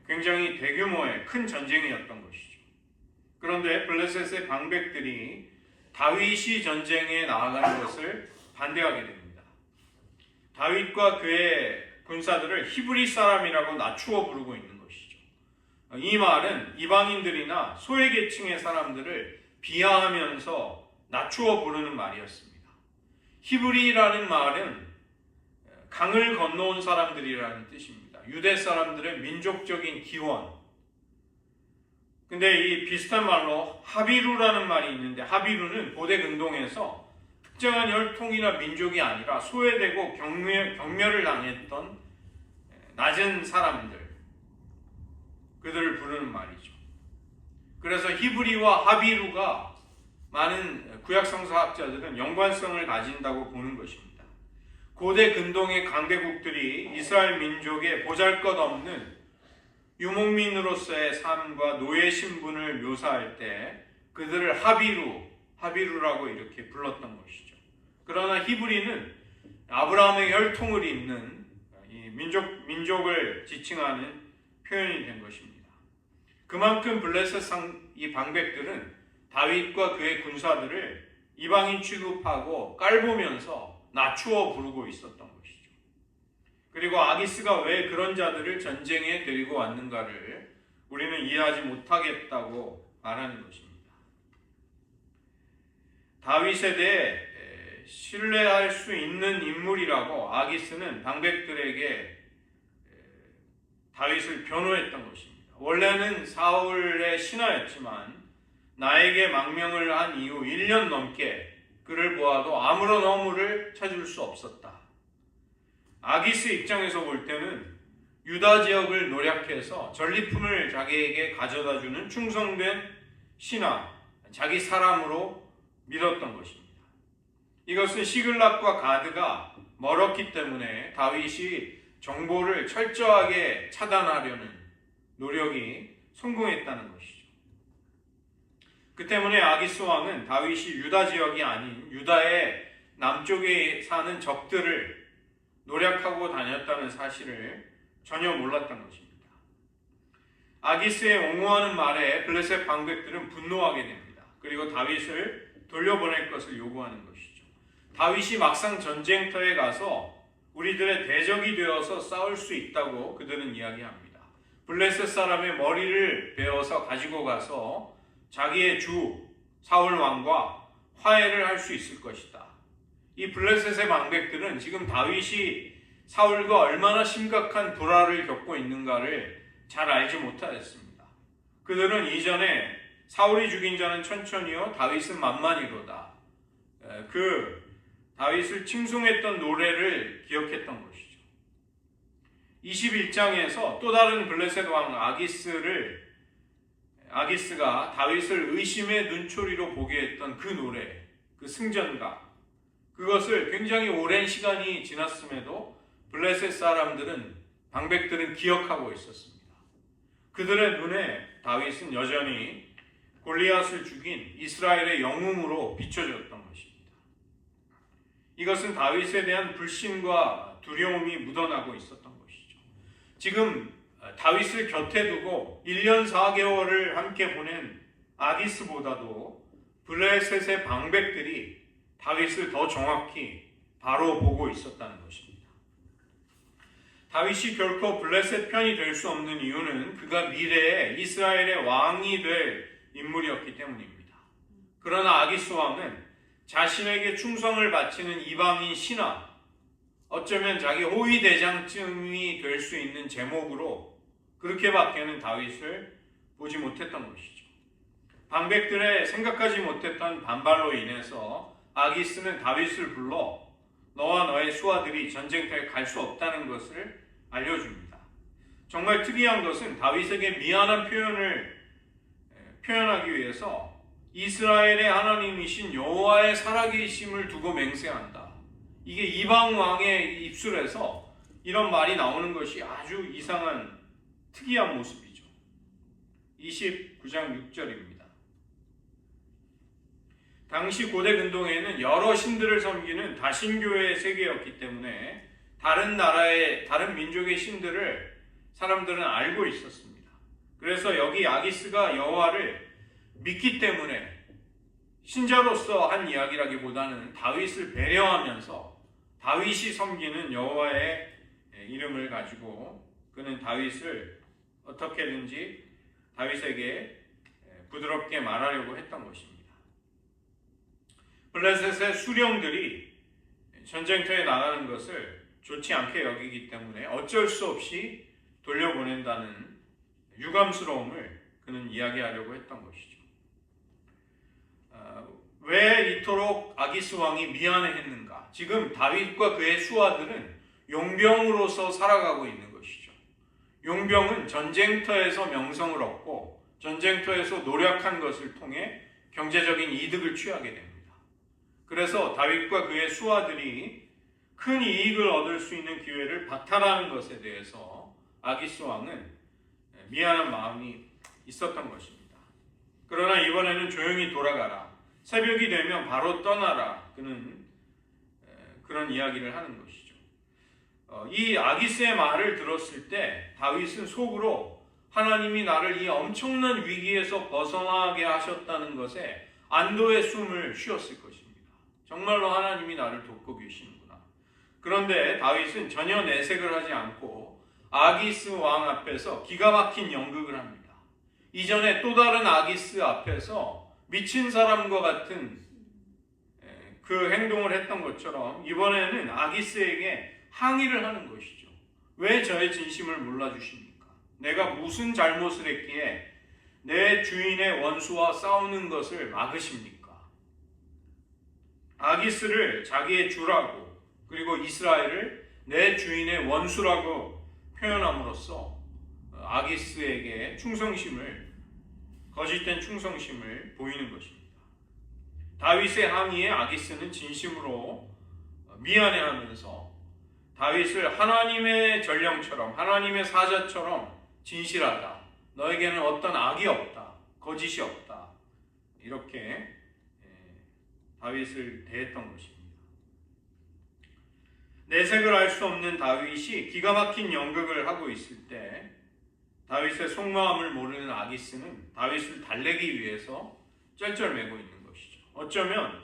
굉장히 대규모의 큰 전쟁이었던 것이죠. 그런데 블레셋의 방백들이 다윗이 전쟁에 나아가는 것을 반대하게 됩니다. 다윗과 그의 군사들을 히브리 사람이라고 낮추어 부르고 있는 것이죠. 이 말은 이방인들이나 소외계층의 사람들을 비하하면서 낮추어 부르는 말이었습니다. 히브리라는 말은 강을 건너온 사람들이라는 뜻입니다. 유대 사람들의 민족적인 기원. 근데 이 비슷한 말로 하비루라는 말이 있는데 하비루는 고대 근동에서 특정한 혈통이나 민족이 아니라 소외되고 경멸을 당했던 낮은 사람들, 그들을 부르는 말이죠. 그래서 히브리와 하비루가 많은 구약성서학자들은 연관성을 가진다고 보는 것입니다. 고대 근동의 강대국들이 이스라엘 민족의 보잘것없는 유목민으로서의 삶과 노예 신분을 묘사할 때 그들을 하비루라고 이렇게 불렀던 것이죠. 그러나 히브리는 아브라함의 혈통을 잇는 이 민족을 지칭하는 표현이 된 것입니다. 그만큼 블레셋 이 방백들은 다윗과 그의 군사들을 이방인 취급하고 깔보면서 낮추어 부르고 있었던 것이죠. 그리고 아기스가 왜 그런 자들을 전쟁에 데리고 왔는가를 우리는 이해하지 못하겠다고 말하는 것입니다. 다윗에 대해 신뢰할 수 있는 인물이라고 아기스는 방백들에게 다윗을 변호했던 것입니다. 원래는 사울의 신하였지만 나에게 망명을 한 이후 1년 넘게 그를 보아도 아무런 허물을 찾을 수 없었다. 아기스 입장에서 볼 때는 유다 지역을 노략해서 전리품을 자기에게 가져다주는 충성된 신하, 자기 사람으로 믿었던 것입니다. 이것은 시글락과 가드가 멀었기 때문에 다윗이 정보를 철저하게 차단하려는 노력이 성공했다는 것이죠. 그 때문에 아기스 왕은 다윗이 유다 지역이 아닌 유다의 남쪽에 사는 적들을 노략하고 다녔다는 사실을 전혀 몰랐던 것입니다. 아기스의 옹호하는 말에 블레셋 방백들은 분노하게 됩니다. 그리고 다윗을 돌려보낼 것을 요구하는 것이죠. 다윗이 막상 전쟁터에 가서 우리들의 대적이 되어서 싸울 수 있다고 그들은 이야기합니다. 블레셋 사람의 머리를 베어서 가지고 가서 자기의 주 사울 왕과 화해를 할 수 있을 것이다. 이 블레셋의 방백들은 지금 다윗이 사울과 얼마나 심각한 불화를 겪고 있는가를 잘 알지 못하였습니다. 그들은 이전에 사울이 죽인 자는 천천히요 다윗은 만만히로다. 그 다윗을 칭송했던 노래를 기억했던 것이죠. 21장에서 또 다른 블레셋 왕 아기스가 다윗을 의심의 눈초리로 보게 했던 그 노래, 그 승전가, 그것을 굉장히 오랜 시간이 지났음에도 블레셋 사람들은, 방백들은 기억하고 있었습니다. 그들의 눈에 다윗은 여전히 골리앗을 죽인 이스라엘의 영웅으로 비춰졌던 것입니다. 이것은 다윗에 대한 불신과 두려움이 묻어나고 있었던 것이죠. 지금 다윗을 곁에 두고 1년 4개월을 함께 보낸 아기스보다도 블레셋의 방백들이 다윗을 더 정확히 바로 보고 있었다는 것입니다. 다윗이 결코 블레셋 편이 될 수 없는 이유는 그가 미래에 이스라엘의 왕이 될 인물이었기 때문입니다. 그러나 아기스 왕은 자신에게 충성을 바치는 이방인 신하, 어쩌면 자기 호위 대장쯤이 될 수 있는 제목으로 그렇게밖에는 다윗을 보지 못했던 것이죠. 방백들의 생각하지 못했던 반발로 인해서 아기스는 다윗을 불러 너와 너의 수하들이 전쟁터에 갈 수 없다는 것을 알려줍니다. 정말 특이한 것은 다윗에게 미안한 표현을 표현하기 위해서 이스라엘의 하나님이신 여호와의 살아계심을 두고 맹세한다. 이게 이방 왕의 입술에서 이런 말이 나오는 것이 아주 이상한 특이한 모습이죠. 29장 6절입니다. 당시 고대 근동에는 여러 신들을 섬기는 다신교의 세계였기 때문에 다른 나라의 다른 민족의 신들을 사람들은 알고 있었습니다. 그래서 여기 아기스가 여호와를 믿기 때문에 신자로서 한 이야기라기보다는 다윗을 배려하면서 다윗이 섬기는 여호와의 이름을 가지고 그는 다윗을 어떻게든지 다윗에게 부드럽게 말하려고 했던 것입니다. 블레셋의 수령들이 전쟁터에 나가는 것을 좋지 않게 여기기 때문에 어쩔 수 없이 돌려보낸다는 유감스러움을 그는 이야기하려고 했던 것이죠. 왜 이토록 아기스 왕이 미안해했는가? 지금 다윗과 그의 수하들은 용병으로서 살아가고 있는 것이죠. 용병은 전쟁터에서 명성을 얻고 전쟁터에서 노력한 것을 통해 경제적인 이득을 취하게 됩니다. 그래서 다윗과 그의 수하들이 큰 이익을 얻을 수 있는 기회를 박탈하는 것에 대해서 아기스 왕은 미안한 마음이 있었던 것입니다. 그러나 이번에는 조용히 돌아가라. 새벽이 되면 바로 떠나라. 그는 그런 이야기를 하는 것이죠. 이 아기스의 말을 들었을 때 다윗은 속으로 하나님이 나를 이 엄청난 위기에서 벗어나게 하셨다는 것에 안도의 숨을 쉬었을 것입니다. 정말로 하나님이 나를 돕고 계시는구나. 그런데 다윗은 전혀 내색을 하지 않고 아기스 왕 앞에서 기가 막힌 연극을 합니다. 이전에 또 다른 아기스 앞에서 미친 사람과 같은 그 행동을 했던 것처럼 이번에는 아기스에게 항의를 하는 것이죠. 왜 저의 진심을 몰라주십니까? 내가 무슨 잘못을 했기에 내 주인의 원수와 싸우는 것을 막으십니까? 아기스를 자기의 주라고, 그리고 이스라엘을 내 주인의 원수라고 표현함으로써 아기스에게 거짓된 충성심을 보이는 것입니다. 다윗의 항의에 아기스는 진심으로 미안해하면서 다윗을 하나님의 전령처럼, 하나님의 사자처럼 진실하다, 너에게는 어떤 악이 없다, 거짓이 없다, 이렇게 다윗을 대했던 것입니다. 내색을 알 수 없는 다윗이 기가 막힌 연극을 하고 있을 때 다윗의 속마음을 모르는 아기스는 다윗을 달래기 위해서 쩔쩔매고 있는 것이죠. 어쩌면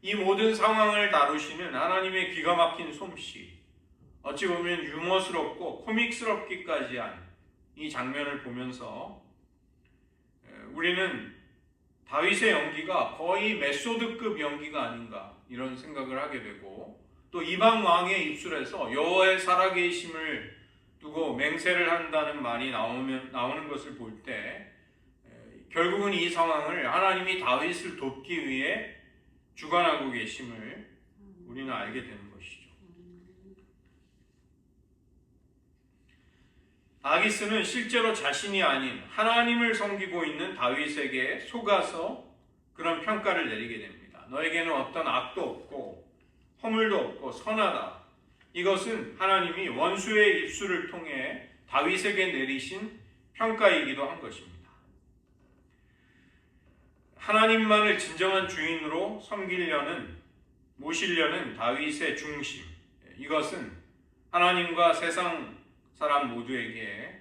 이 모든 상황을 다루시는 하나님의 기가 막힌 솜씨, 어찌 보면 유머스럽고 코믹스럽기까지 한 이 장면을 보면서 우리는 다윗의 연기가 거의 메소드급 연기가 아닌가 이런 생각을 하게 되고, 또 이방 왕의 입술에서 여호와의 살아계심을 두고 맹세를 한다는 말이 나오는 것을 볼 때 결국은 이 상황을 하나님이 다윗을 돕기 위해 주관하고 계심을 우리는 알게 되는 것이죠. 아기스는 실제로 자신이 아닌 하나님을 섬기고 있는 다윗에게 속아서 그런 평가를 내리게 됩니다. 너에게는 어떤 악도 없고 허물도 없고 선하다. 이것은 하나님이 원수의 입술을 통해 다윗에게 내리신 평가이기도 한 것입니다. 하나님만을 진정한 주인으로 모시려는 다윗의 중심, 이것은 하나님과 세상 사람 모두에게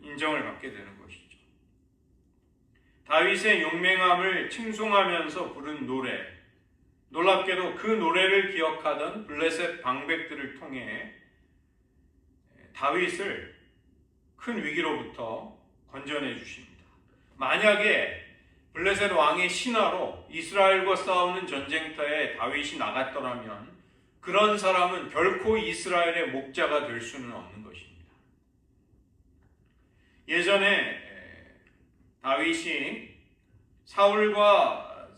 인정을 받게 되는 것이죠. 다윗의 용맹함을 칭송하면서 부른 노래, 놀랍게도 그 노래를 기억하던 블레셋 방백들을 통해 다윗을 큰 위기로부터 건져내 주십니다. 만약에 블레셋 왕의 신하로 이스라엘과 싸우는 전쟁터에 다윗이 나갔더라면 그런 사람은 결코 이스라엘의 목자가 될 수는 없는 것입니다. 예전에 다윗이 사울과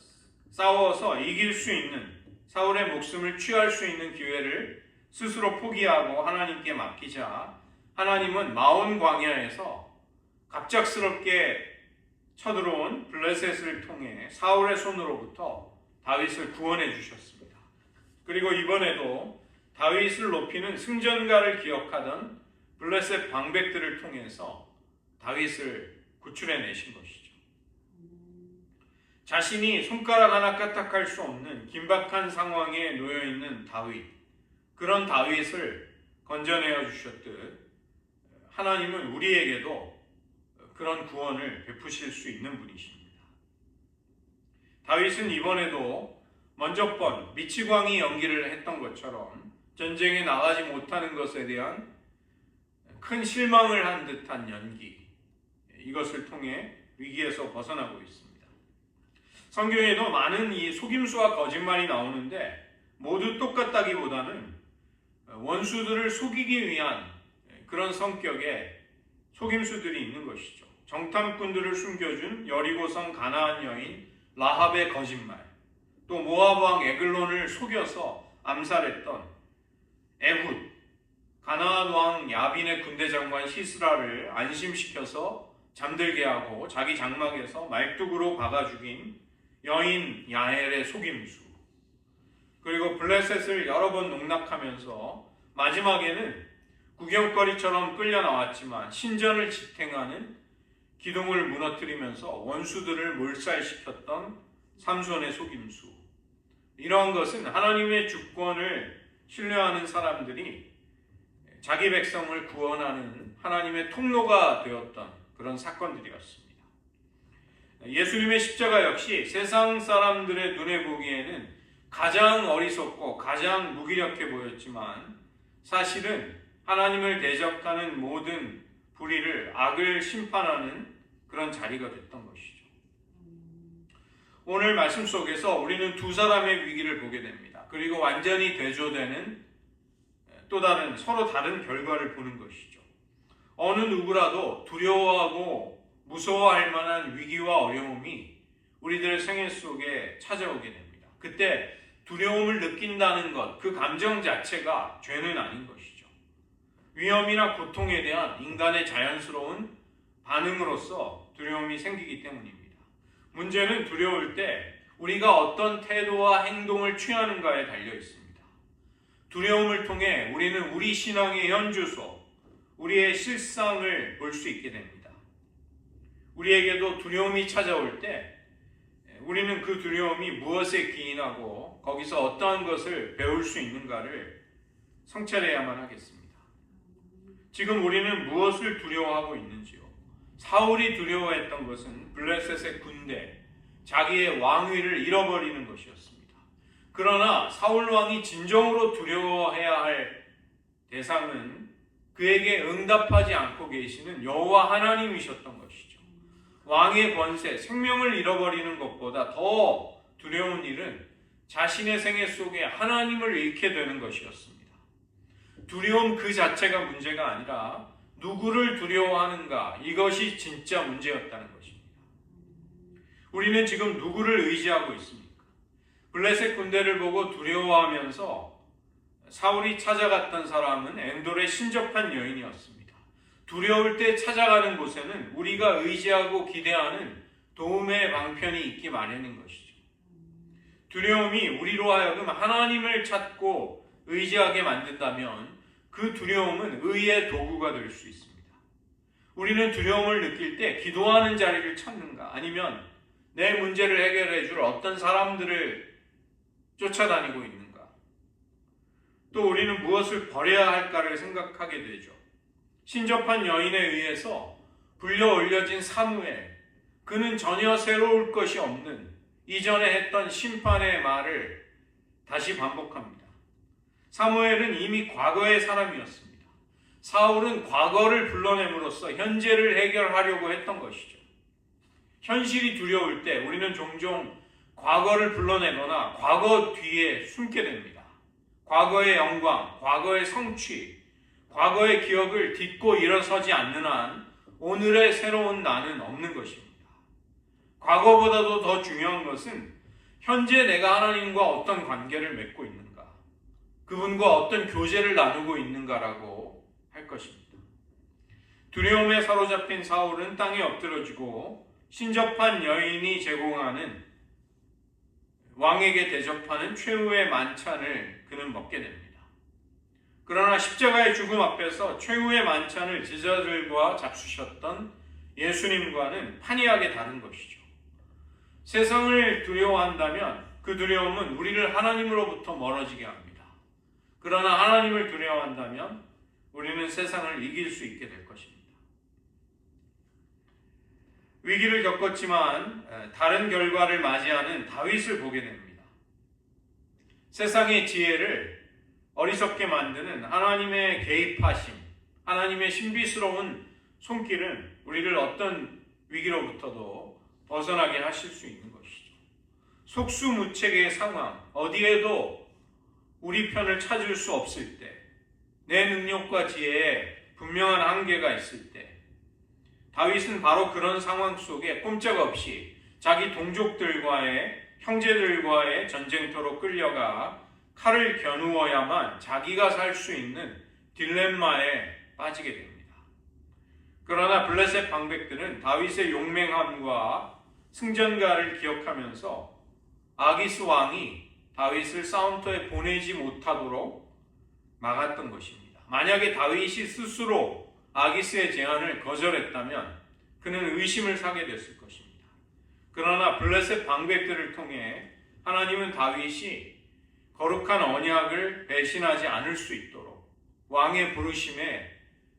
싸워서 이길 수 있는, 사울의 목숨을 취할 수 있는 기회를 스스로 포기하고 하나님께 맡기자 하나님은 마온 광야에서 갑작스럽게 쳐들어온 블레셋을 통해 사울의 손으로부터 다윗을 구원해 주셨습니다. 그리고 이번에도 다윗을 높이는 승전가를 기억하던 블레셋 방백들을 통해서 다윗을 구출해 내신 것이죠. 자신이 손가락 하나 까딱할 수 없는 긴박한 상황에 놓여 있는 다윗, 그런 다윗을 건져내어 주셨듯 하나님은 우리에게도 그런 구원을 베푸실 수 있는 분이십니다. 다윗은 이번에도 먼저 번 미치광이 연기를 했던 것처럼 전쟁에 나가지 못하는 것에 대한 큰 실망을 한 듯한 연기, 이것을 통해 위기에서 벗어나고 있습니다. 성경에도 많은 이 속임수와 거짓말이 나오는데 모두 똑같다기보다는 원수들을 속이기 위한 그런 성격의 속임수들이 있는 것이죠. 정탐꾼들을 숨겨준 여리고성 가나안 여인 라합의 거짓말, 또 모압 왕 에글론을 속여서 암살했던 에훗, 가나안 왕 야빈의 군대 장관 시스라를 안심시켜서 잠들게 하고 자기 장막에서 말뚝으로 박아 죽인 여인 야엘의 속임수, 그리고 블레셋을 여러 번 농락하면서 마지막에는 구경거리처럼 끌려 나왔지만 신전을 지탱하는 기둥을 무너뜨리면서 원수들을 몰살시켰던 삼손의 속임수, 이러한 것은 하나님의 주권을 신뢰하는 사람들이 자기 백성을 구원하는 하나님의 통로가 되었던 그런 사건들이었습니다. 예수님의 십자가 역시 세상 사람들의 눈에 보기에는 가장 어리석고 가장 무기력해 보였지만 사실은 하나님을 대적하는 모든 불의를, 악을 심판하는 그런 자리가 됐던 것이죠. 오늘 말씀 속에서 우리는 두 사람의 위기를 보게 됩니다. 그리고 완전히 대조되는 또 다른 서로 다른 결과를 보는 것이죠. 어느 누구라도 두려워하고 무서워할 만한 위기와 어려움이 우리들의 생애 속에 찾아오게 됩니다. 그때 두려움을 느낀다는 것, 그 감정 자체가 죄는 아닌 것이죠. 위험이나 고통에 대한 인간의 자연스러운 반응으로서 두려움이 생기기 때문입니다. 문제는 두려울 때 우리가 어떤 태도와 행동을 취하는가에 달려 있습니다. 두려움을 통해 우리는 우리 신앙의 현주소, 우리의 실상을 볼 수 있게 됩니다. 우리에게도 두려움이 찾아올 때 우리는 그 두려움이 무엇에 기인하고 거기서 어떠한 것을 배울 수 있는가를 성찰해야만 하겠습니다. 지금 우리는 무엇을 두려워하고 있는지요? 사울이 두려워했던 것은 블레셋의 군대, 자기의 왕위를 잃어버리는 것이었습니다. 그러나 사울 왕이 진정으로 두려워해야 할 대상은 그에게 응답하지 않고 계시는 여호와 하나님이셨던 것이죠. 왕의 권세, 생명을 잃어버리는 것보다 더 두려운 일은 자신의 생애 속에 하나님을 잃게 되는 것이었습니다. 두려움 그 자체가 문제가 아니라 누구를 두려워하는가, 이것이 진짜 문제였다는 것입니다. 우리는 지금 누구를 의지하고 있습니까? 블레셋 군대를 보고 두려워하면서 사울이 찾아갔던 사람은 엔돌의 신접한 여인이었습니다. 두려울 때 찾아가는 곳에는 우리가 의지하고 기대하는 도움의 방편이 있기 마련인 것이죠. 두려움이 우리로 하여금 하나님을 찾고 의지하게 만든다면 그 두려움은 의의 도구가 될 수 있습니다. 우리는 두려움을 느낄 때 기도하는 자리를 찾는가, 아니면 내 문제를 해결해 줄 어떤 사람들을 쫓아다니고 있는가, 또 우리는 무엇을 버려야 할까를 생각하게 되죠. 신접한 여인에 의해서 불려 올려진 사무엘, 그는 전혀 새로울 것이 없는 이전에 했던 심판의 말을 다시 반복합니다. 사무엘은 이미 과거의 사람이었습니다. 사울은 과거를 불러냄으로써 현재를 해결하려고 했던 것이죠. 현실이 두려울 때 우리는 종종 과거를 불러내거나 과거 뒤에 숨게 됩니다. 과거의 영광, 과거의 성취, 과거의 기억을 딛고 일어서지 않는 한 오늘의 새로운 나는 없는 것입니다. 과거보다도 더 중요한 것은 현재 내가 하나님과 어떤 관계를 맺고 있는가, 그분과 어떤 교제를 나누고 있는가라고 할 것입니다. 두려움에 사로잡힌 사울은 땅에 엎드러지고 신접한 여인이 제공하는 왕에게 대접하는 최후의 만찬을 그는 먹게 됩니다. 그러나 십자가의 죽음 앞에서 최후의 만찬을 제자들과 잡수셨던 예수님과는 판이하게 다른 것이죠. 세상을 두려워한다면 그 두려움은 우리를 하나님으로부터 멀어지게 합니다. 그러나 하나님을 두려워한다면 우리는 세상을 이길 수 있게 될 것입니다. 위기를 겪었지만 다른 결과를 맞이하는 다윗을 보게 됩니다. 세상의 지혜를 어리석게 만드는 하나님의 개입하심, 하나님의 신비스러운 손길은 우리를 어떤 위기로부터도 벗어나게 하실 수 있는 것이죠. 속수무책의 상황, 어디에도 우리 편을 찾을 수 없을 때, 내 능력과 지혜에 분명한 한계가 있을 때, 다윗은 바로 그런 상황 속에 꼼짝없이 자기 동족들과의, 형제들과의 전쟁터로 끌려가 칼을 겨누어야만 자기가 살 수 있는 딜레마에 빠지게 됩니다. 그러나 블레셋 방백들은 다윗의 용맹함과 승전가를 기억하면서 아기스 왕이 다윗을 싸움터에 보내지 못하도록 막았던 것입니다. 만약에 다윗이 스스로 아기스의 제안을 거절했다면 그는 의심을 사게 됐을 것입니다. 그러나 블레셋 방백들을 통해 하나님은 다윗이 거룩한 언약을 배신하지 않을 수 있도록, 왕의 부르심에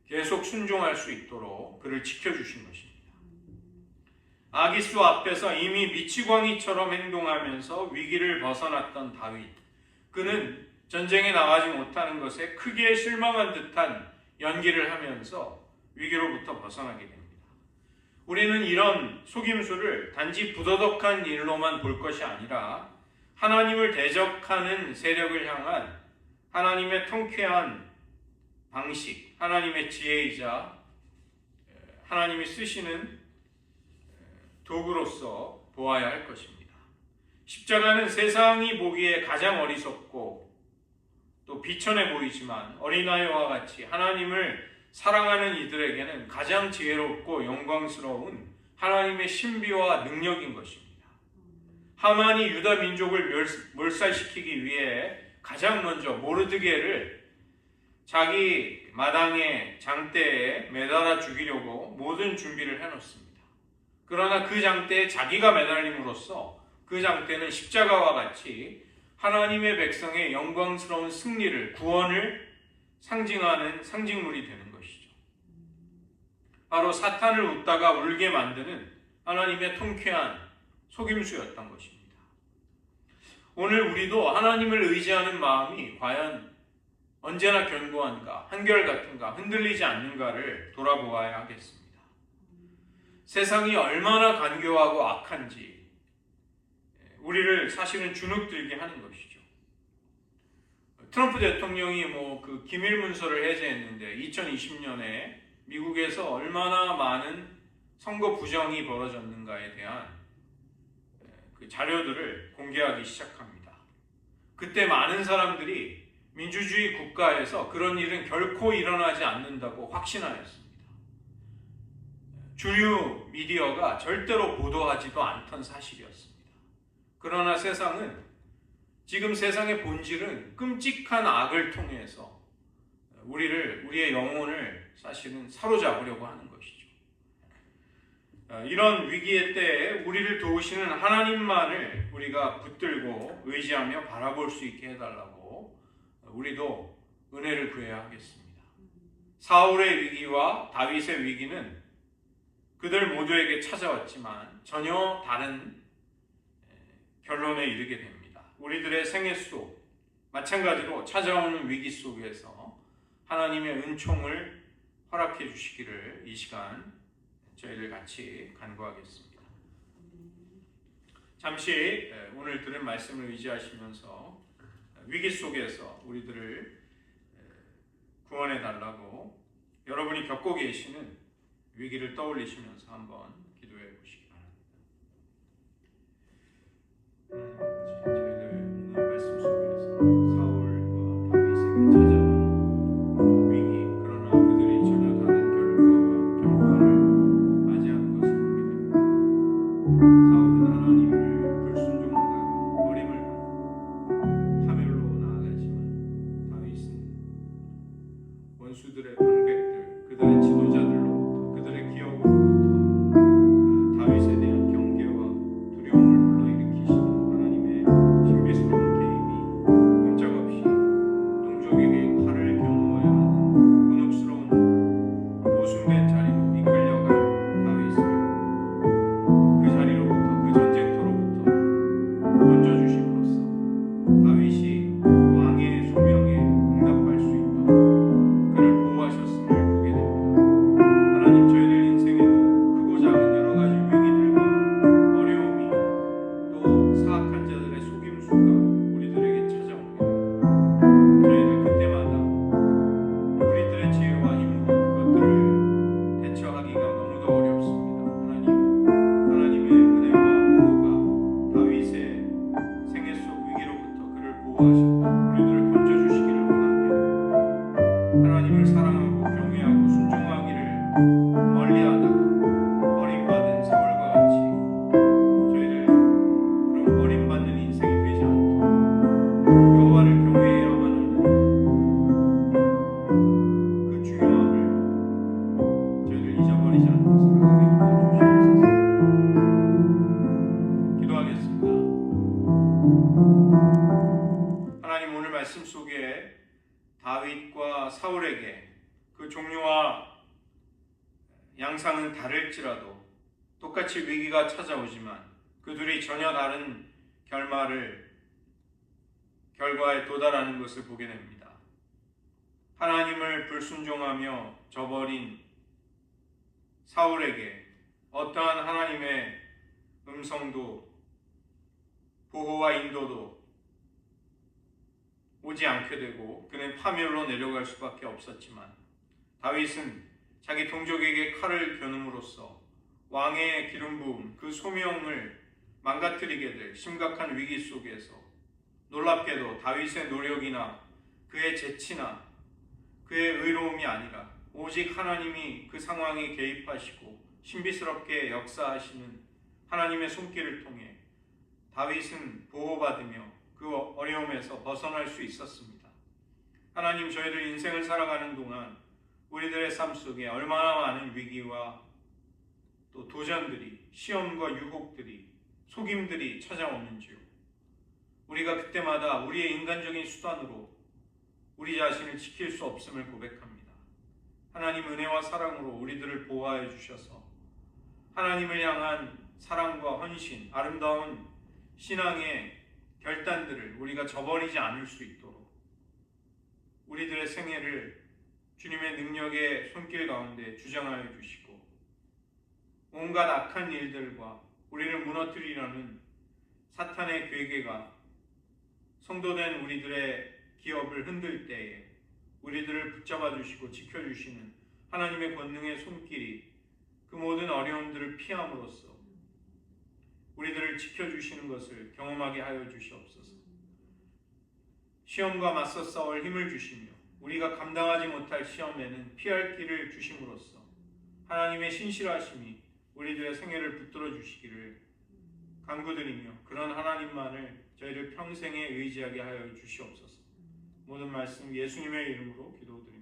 계속 순종할 수 있도록 그를 지켜주신 것입니다. 아기스 앞에서 이미 미치광이처럼 행동하면서 위기를 벗어났던 다윗, 그는 전쟁에 나가지 못하는 것에 크게 실망한 듯한 연기를 하면서 위기로부터 벗어나게 됩니다. 우리는 이런 속임수를 단지 부도덕한 일로만 볼 것이 아니라 하나님을 대적하는 세력을 향한 하나님의 통쾌한 방식, 하나님의 지혜이자 하나님이 쓰시는 도구로서 보아야 할 것입니다. 십자가는 세상이 보기에 가장 어리석고 또 비천해 보이지만 어린아이와 같이 하나님을 사랑하는 이들에게는 가장 지혜롭고 영광스러운 하나님의 신비와 능력인 것입니다. 하만이 유다 민족을 몰살시키기 위해 가장 먼저 모르드게를 자기 마당의 장대에 매달아 죽이려고 모든 준비를 해놓습니다. 그러나 그 장대에 자기가 매달림으로써 그 장대는 십자가와 같이 하나님의 백성의 영광스러운 승리를, 구원을 상징하는 상징물이 되는 것이죠. 바로 사탄을 웃다가 울게 만드는 하나님의 통쾌한 속임수였던 것입니다. 오늘 우리도 하나님을 의지하는 마음이 과연 언제나 견고한가, 한결같은가, 흔들리지 않는가를 돌아보아야 하겠습니다. 세상이 얼마나 간교하고 악한지 우리를 사실은 주눅들게 하는 것이죠. 트럼프 대통령이 그 기밀 문서를 해제했는데 2020년에 미국에서 얼마나 많은 선거 부정이 벌어졌는가에 대한 그 자료들을 공개하기 시작합니다. 그때 많은 사람들이 민주주의 국가에서 그런 일은 결코 일어나지 않는다고 확신하였습니다. 주류 미디어가 절대로 보도하지도 않던 사실이었습니다. 그러나 지금 세상의 본질은 끔찍한 악을 통해서 우리의 영혼을 사실은 사로잡으려고 하는 것이죠. 이런 위기의 때에 우리를 도우시는 하나님만을 우리가 붙들고 의지하며 바라볼 수 있게 해달라고 우리도 은혜를 구해야 하겠습니다. 사울의 위기와 다윗의 위기는 그들 모두에게 찾아왔지만 전혀 다른 결론에 이르게 됩니다. 우리들의 생애 속 마찬가지로 찾아오는 위기 속에서 하나님의 은총을 허락해 주시기를 이 시간 저희들 같이 간구하겠습니다. 잠시 오늘 들은 말씀을 의지하시면서 위기 속에서 우리들을 구원해 달라고 여러분이 겪고 계시는 위기를 떠올리시면서 한번 기도해 보시기 바랍니다. 저희들 오늘 말씀 속에서 사울과 다윗에게 찾아온 위기, 그러나 그들이 전혀 다른 결과를 맞이하는 것을 보게 됩니다. 사울은 하나님을 불순종하다가 버림을 받고 파멸로 나아가지만 다윗은 원수들의 방백들, 그들의 지도자들로부터, 그들의 기업으로부터 다윗에 대한 경계와 두려움을 불러일으키시는 하나님의 신비스러운 개입이 꼼짝없이 동족에게 칼을 겨누어야 하는 곤혹스러운 모순된 자리로 이끌려간 다윗을 그 자리로부터, 그 전쟁터로부터 던져주심으로써 다윗이 왕의 소명에 응답할 수 있도록 그를 보호하셨음을 보게 됩니다. 하나님, 저희들 인생에도 크고 작은 여러 가지 위기들과 어려움이 또 사악한 자들의 속임수가 우리들에게 찾아옵니다. 저희들 그때마다 우리들의 지혜와 힘으로 그것들을 대처하기가 너무도 어렵습니다. 하나님의 은혜와 보호가 다윗의 생애 속 위기로부터 그를 보호하셨다, 우리들을 건져주시기를 원하며 하나님을 사랑하고 경외하고 순종하기를 멀리하다가 버림받은 사울과 같이 저희들 그런 버림받는 인생이 되지 않도록 여호와를 경외해야만 하는 그 중요함을 저희들 잊어버리지 않고 생각하게 도와주시옵소서. 기도하겠습니다. 하나님, 오늘 말씀 속에 다윗과 사울에게 그 종류와 양상은 다를지라도 똑같이 위기가 찾아오지만 그들이 전혀 다른 결과에 도달하는 것을 보게 됩니다. 하나님을 불순종하며 저버린 사울에게 어떠한 하나님의 음성도 보호와 인도도 오지 않게 되고 그는 파멸로 내려갈 수밖에 없었지만 다윗은 자기 동족에게 칼을 겨눔으로써 왕의 기름 부음 그 소명을 망가뜨리게 될 심각한 위기 속에서 놀랍게도 다윗의 노력이나 그의 재치나 그의 의로움이 아니라 오직 하나님이 그 상황에 개입하시고 신비스럽게 역사하시는 하나님의 손길을 통해 다윗은 보호받으며 그 어려움에서 벗어날 수 있었습니다. 하나님, 저희들 인생을 살아가는 동안 우리들의 삶 속에 얼마나 많은 위기와 또 도전들이, 시험과 유혹들이, 속임들이 찾아오는지요. 우리가 그때마다 우리의 인간적인 수단으로 우리 자신을 지킬 수 없음을 고백합니다. 하나님 은혜와 사랑으로 우리들을 보호하여 주셔서 하나님을 향한 사랑과 헌신, 아름다운 신앙의 결단들을 우리가 저버리지 않을 수 있도록 우리들의 생애를 주님의 능력의 손길 가운데 주장하여 주시고 온갖 악한 일들과 우리를 무너뜨리려는 사탄의 괴계가 성도된 우리들의 기업을 흔들 때에 우리들을 붙잡아 주시고 지켜주시는 하나님의 권능의 손길이 그 모든 어려움들을 피함으로써 우리들을 지켜주시는 것을 경험하게 하여 주시옵소서. 시험과 맞서 싸울 힘을 주시며 우리가 감당하지 못할 시험에는 피할 길을 주심으로써 하나님의 신실하심이 우리들의 생애를 붙들어 주시기를 간구드리며 그런 하나님만을 저희를 평생에 의지하게 하여 주시옵소서. 모든 말씀 예수님의 이름으로 기도드립니다.